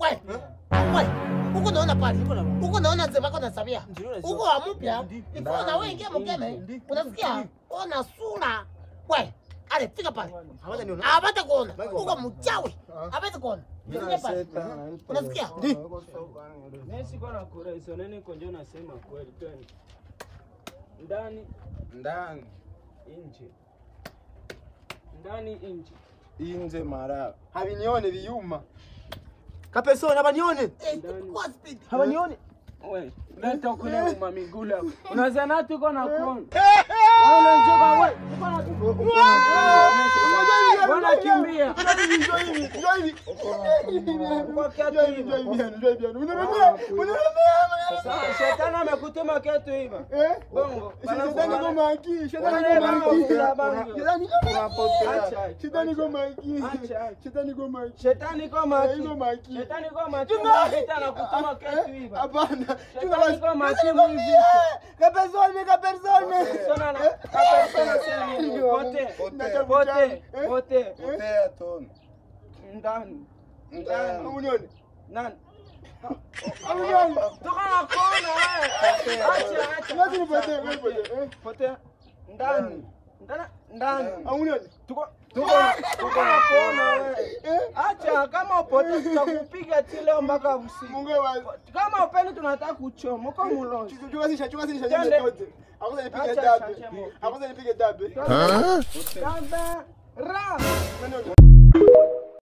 Wewe. Uko naona pale. Uko naona zeba kwa nasabia. Uko amupya. Ifo na wewe ingia mkeme. Unasikia? Ona sura. Wewe. Ale fika pale. Hapata kuona. Uko mchawi. Hapata kuona. Unasikia? Mimi siko na kura hizo nini konjo nasema kweli twende. Ndani nje. Ndani nje. Inje mara. Habinione biyuma. Kapesona habanione. Habanione. Wewe, leta kule mamigula. Unazana tuko na kona. Wewe njoo wewe. Bwana kimbia. Sasa shetani amekutuma kitu hivi. Bongo. Shetani goma haki. Anakutuma kitu hivi. Hapana. Pote. Ndani. Amunione. Nani? Amunione. Toka na kona wewe. Acha. Lazima pote. Pote. Ndani. Amunione. Tuko na kona wewe. Acha kama pote tutakupiga tile mpaka usiku. Mungu wazi. Kama upende tunataka kuchoma uko mulozi. Chukua yote. Akuza nipige dabe. Ra.